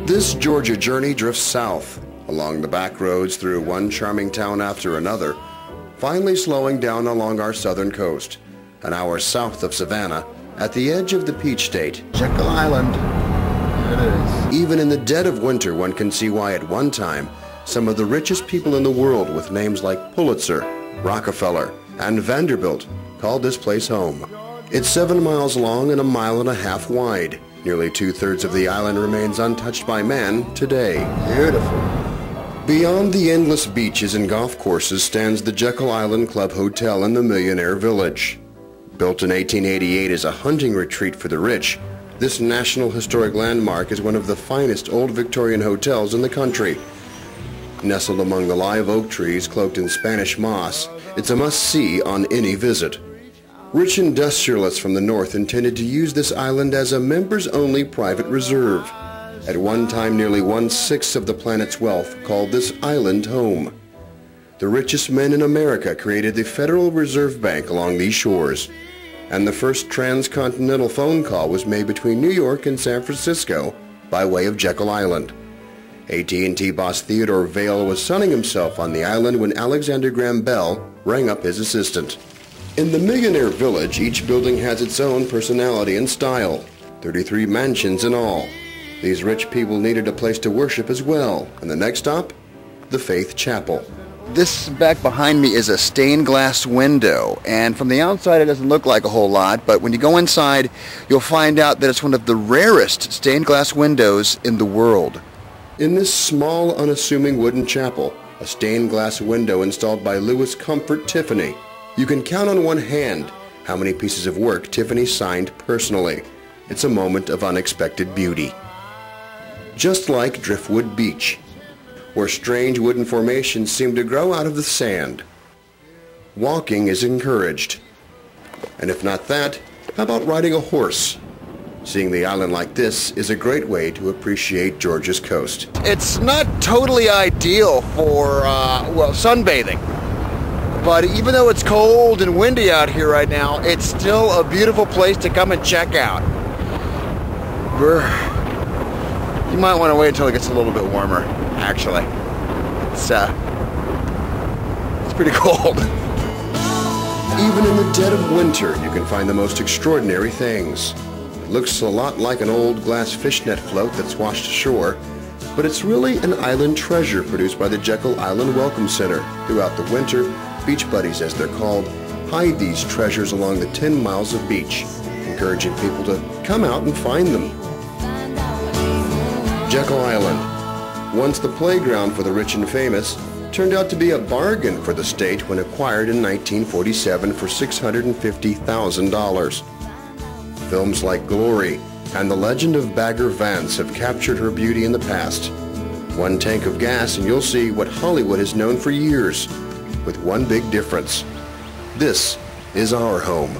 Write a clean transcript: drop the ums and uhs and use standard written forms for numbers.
This Georgia journey drifts south, along the back roads through one charming town after another, finally slowing down along our southern coast, an hour south of Savannah, at the edge of the Peach State. Jekyll Island. There it is. Even in the dead of winter, one can see why at one time, some of the richest people in the world with names like Pulitzer, Rockefeller, and Vanderbilt called this place home. It's 7 miles long and 1.5 miles wide. Nearly 2/3 of the island remains untouched by man today. Beautiful. Beyond the endless beaches and golf courses stands the Jekyll Island Club Hotel in the Millionaire Village. Built in 1888 as a hunting retreat for the rich, this National Historic Landmark is one of the finest old Victorian hotels in the country. Nestled among the live oak trees cloaked in Spanish moss, it's a must-see on any visit. Rich industrialists from the north intended to use this island as a members-only private reserve. At one time, nearly 1/6 of the planet's wealth called this island home. The richest men in America created the Federal Reserve Bank along these shores, and the first transcontinental phone call was made between New York and San Francisco by way of Jekyll Island. AT&T boss Theodore Vail was sunning himself on the island when Alexander Graham Bell rang up his assistant. In the Millionaire Village, each building has its own personality and style, 33 mansions in all. These rich people needed a place to worship as well, and the next stop, the Faith Chapel. This back behind me is a stained glass window, and from the outside it doesn't look like a whole lot, but when you go inside, you'll find out that it's one of the rarest stained glass windows in the world. In this small, unassuming wooden chapel, a stained glass window installed by Louis Comfort Tiffany. You can count on one hand how many pieces of work Tiffany signed personally. It's a moment of unexpected beauty. Just like Driftwood Beach, where strange wooden formations seem to grow out of the sand. Walking is encouraged. And if not that, how about riding a horse? Seeing the island like this is a great way to appreciate Georgia's coast. It's not totally ideal for, sunbathing. But even though it's cold and windy out here right now, it's still a beautiful place to come and check out. You might want to wait until it gets a little bit warmer, actually. It's pretty cold. Even in the dead of winter, you can find the most extraordinary things. It looks a lot like an old glass fishnet float that's washed ashore, but it's really an island treasure produced by the Jekyll Island Welcome Center. Throughout the winter, beach buddies, as they're called, hide these treasures along the 10 miles of beach, encouraging people to come out and find them. Jekyll Island, once the playground for the rich and famous, turned out to be a bargain for the state when acquired in 1947 for $650,000. Films like Glory and The Legend of Bagger Vance have captured her beauty in the past. One tank of gas and you'll see what Hollywood has known for years, with one big difference. This is our home.